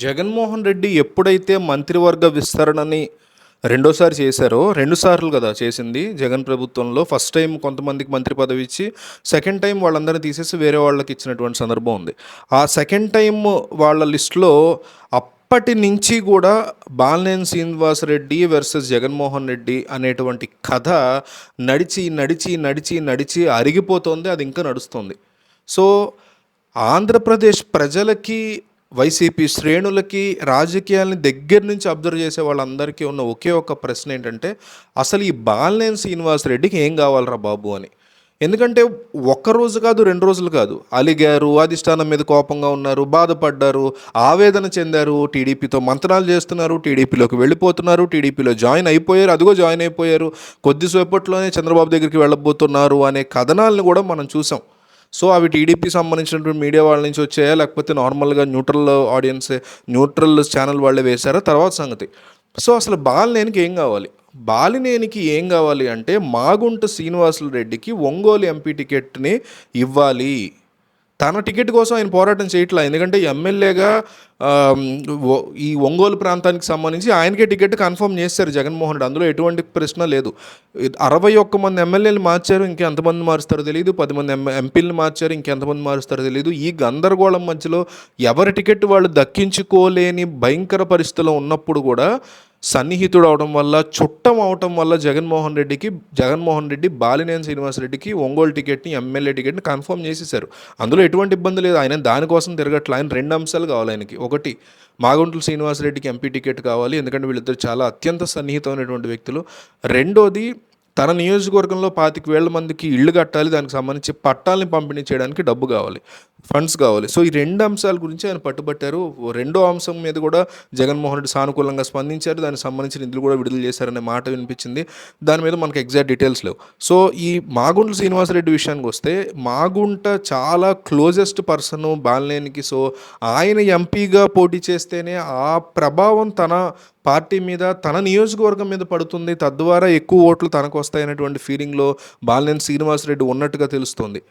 జగన్మోహన్ రెడ్డి ఎప్పుడైతే మంత్రివర్గ విస్తరణని రెండోసారి చేశారో, 2 సార్లు కదా చేసింది జగన్ ప్రభుత్వంలో. ఫస్ట్ టైం కొంతమందికి మంత్రి పదవి ఇచ్చి, సెకండ్ టైం వాళ్ళందరినీ తీసేసి వేరే వాళ్ళకి ఇచ్చినటువంటి సందర్భం ఉంది. ఆ సెకండ్ టైం వాళ్ళ లిస్టులో అప్పటి నుంచి కూడా బాలినేని శ్రీనివాసరెడ్డి వర్సెస్ జగన్మోహన్ రెడ్డి అనేటువంటి కథ నడిచి నడిచి నడిచి నడిచి అరిగిపోతుంది. అది ఇంకా నడుస్తుంది. సో ఆంధ్రప్రదేశ్ ప్రజలకి, వైసీపీ శ్రేణులకి, రాజకీయాలని దగ్గర నుంచి అబ్జర్వ్ చేసే వాళ్ళందరికీ ఉన్న ఒకే ఒక ప్రశ్న ఏంటంటే, అసలు ఈ బాలినేని శ్రీనివాసరెడ్డికి ఏం కావాలరా బాబు అని. ఎందుకంటే ఒక్కరోజు కాదు, 2 రోజులు కాదు, అలిగారు, అధిష్టానం మీద కోపంగా ఉన్నారు, బాధపడ్డారు, ఆవేదన చెందారు, టీడీపీతో మంతనాలు చేస్తున్నారు, టీడీపీలోకి వెళ్ళిపోతున్నారు, టీడీపీలో జాయిన్ అయిపోయారు, అదిగో జాయిన్ అయిపోయారు, కొద్దిసేపట్లోనే చంద్రబాబు దగ్గరికి వెళ్ళబోతున్నారు అనే కథనాలను కూడా మనం చూసాం. సో అవి టీడీపీ సంబంధించినటువంటి మీడియా వాళ్ళ నుంచి వచ్చాయా, లేకపోతే నార్మల్గా న్యూట్రల్ ఛానల్ వాళ్ళే వేశారా తర్వాత సంగతి. సో అసలు బాలినేనికి ఏం కావాలి? బాలినేనికి ఏం కావాలి అంటే, మాగుంట శ్రీనివాసులు రెడ్డికి ఒంగోలు ఎంపీ టికెట్ని ఇవ్వాలి. తన టికెట్ కోసం ఆయన పోరాటం చేయట్లా. ఎందుకంటే ఎమ్మెల్యేగా ఈ ఒంగోలు ప్రాంతానికి సంబంధించి ఆయనకే టికెట్ కన్ఫర్మ్ చేశారు జగన్మోహన్ రెడ్డి. అందులో ఎటువంటి ప్రశ్న లేదు. 61 మంది ఎమ్మెల్యేలు మార్చారు, ఇంకెంతమంది మారుస్తారో తెలియదు. 10 మంది ఎంపీలను మార్చారు, ఇంకెంతమంది మారుస్తారో తెలియదు. ఈ గందరగోళం మధ్యలో ఎవరి టికెట్ వాళ్ళు దక్కించుకోలేని భయంకర పరిస్థితిలో ఉన్నప్పుడు కూడా సన్నిహితుడు అవడం వల్ల, చుట్టం అవటం వల్ల జగన్మోహన్ రెడ్డి బాలినేని శ్రీనివాసరెడ్డికి ఒంగోలు టికెట్ని, ఎమ్మెల్యే టికెట్ని కన్ఫర్మ్ చేసేశారు. అందులో ఎటువంటి ఇబ్బంది లేదు. ఆయన దానికోసం తిరగట్ల. ఆయన 2 అంశాలు కావాలి ఆయనకి. ఒకటి, మాగుంటల శ్రీనివాసరెడ్డికి ఎంపీ టికెట్ కావాలి, ఎందుకంటే వీళ్ళిద్దరు చాలా అత్యంత సన్నిహితమైనటువంటి వ్యక్తులు. రెండోది, తన నియోజకవర్గంలో 25,000 మందికి ఇళ్ళు కట్టాలి, దానికి సంబంధించి పట్టాలని పంపిణీ చేయడానికి డబ్బు కావాలి, ఫండ్స్ కావాలి. సో ఈ 2 అంశాల గురించి ఆయన పట్టుబట్టారు. రెండో అంశం మీద కూడా జగన్మోహన్ రెడ్డి సానుకూలంగా స్పందించారు. దానికి సంబంధించిన నిధులు కూడా విడుదల చేశారనే మాట వినిపించింది. దాని మీద మనకు ఎగ్జాక్ట్ డీటెయిల్స్ లేవు. సో ఈ మాగుంట శ్రీనివాసరెడ్డి విషయానికి వస్తే, మాగుంట చాలా క్లోజెస్ట్ పర్సన్ బాలినేనికి. సో ఆయన ఎంపీగా పోటీ చేస్తేనే ఆ ప్రభావం తన పార్టీ మీద, తన నియోజకవర్గం మీద పడుతుంది, తద్వారా ఎక్కువ ఓట్లు తనకు వస్తాయనేటువంటి ఫీలింగ్లో బాలినేని శ్రీనివాసరెడ్డి ఉన్నట్టుగా తెలుస్తోంది.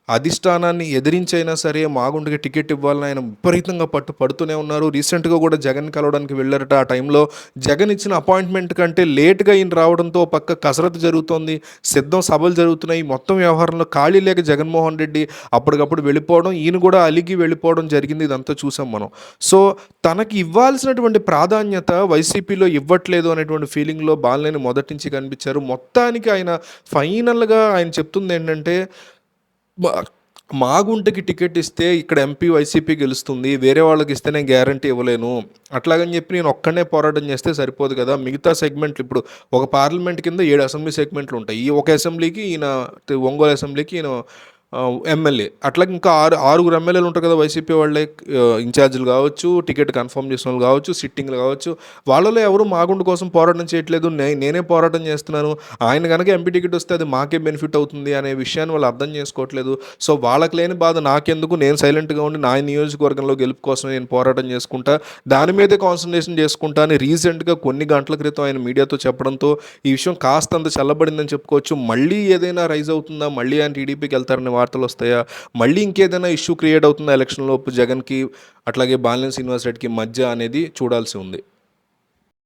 అధిష్టానాన్ని ఎదిరించైనా సరే మాగుంటకి టికెట్ ఇవ్వాలని ఆయన విపరీతంగా పడుతూనే ఉన్నారు. రీసెంట్గా కూడా జగన్ కలవడానికి వెళ్ళారట. ఆ టైంలో జగన్ ఇచ్చిన అపాయింట్మెంట్ కంటే లేట్గా ఈయన రావడంతో పక్క కసరత్తు జరుగుతోంది, సిద్ధం సభలు జరుగుతున్నాయి. మొత్తం వ్యవహారంలో ఖాళీ లేక జగన్మోహన్ రెడ్డి అప్పటికప్పుడు వెళ్ళిపోవడం, ఈయన కూడా అలిగి వెళ్ళిపోవడం జరిగింది. ఇదంతా చూసాం మనం. సో తనకి ఇవ్వాల్సినటువంటి ప్రాధాన్యత వైసీపీలో ఇవ్వట్లేదు అనేటువంటి ఫీలింగ్లో బాలినేని మొదటి నుంచి కనిపించారు. మొత్తానికి ఆయన ఫైనల్గా ఆయన చెప్తుంది ఏంటంటే, మాగుంటకి టికెట్ ఇస్తే ఇక్కడ ఎంపీ వైసీపీ గెలుస్తుంది, వేరే వాళ్ళకి ఇస్తే నేను గ్యారంటీ ఇవ్వలేను. అట్లాగని చెప్పి నేను ఒక్కనే పోరాటం చేస్తే సరిపోదు కదా. మిగతా సెగ్మెంట్లు, ఇప్పుడు ఒక పార్లమెంట్ కింద 7 అసెంబ్లీ సెగ్మెంట్లు ఉంటాయి. ఈ ఒక అసెంబ్లీకి ఈయన, ఒంగోలు అసెంబ్లీకి ఈయన ఎమ్మెల్యే, అట్లాగే ఇంకా 6 ఎమ్మెల్యేలు ఉంటారు కదా వైసీపీ వాళ్ళే. ఇన్ఛార్జీలు కావచ్చు, టికెట్ కన్ఫర్మ్ చేసిన వాళ్ళు కావచ్చు, సిట్టింగ్లు కావచ్చు, వాళ్ళలో ఎవరు మాగుంట కోసం పోరాటం చేయట్లేదు. నేనే పోరాటం చేస్తున్నాను, ఆయన కనుక ఎంపీ టికెట్ వస్తే అది మాకే బెనిఫిట్ అవుతుంది అనే విషయాన్ని వాళ్ళు అర్థం చేసుకోవట్లేదు. సో వాళ్ళకి లేని బాధ నాకెందుకు, నేను సైలెంట్గా ఉండి నా నియోజకవర్గంలో గెలుపు కోసం నేను పోరాటం చేసుకుంటా, దాని మీదే కాన్సన్ట్రేషన్ చేసుకుంటా అని రీసెంట్గా కొన్ని గంటల క్రితం ఆయన మీడియాతో చెప్పడంతో ఈ విషయం కాస్తంత చల్లబడిందని చెప్పుకోవచ్చు. మళ్ళీ ఏదైనా రైజ్ అవుతుందా, మళ్ళీ ఆయన టీడీపీకి వెళ్తారని వార్తలు వస్తాయా, మళ్ళీ ఇంకేదైనా ఇష్యూ క్రియేట్ అవుతుందా ఎలక్షన్లోపు జగన్కి అట్లాగే బాలినేని శ్రీనివాసరెడ్డికి మధ్య అనేది చూడాల్సి ఉంది.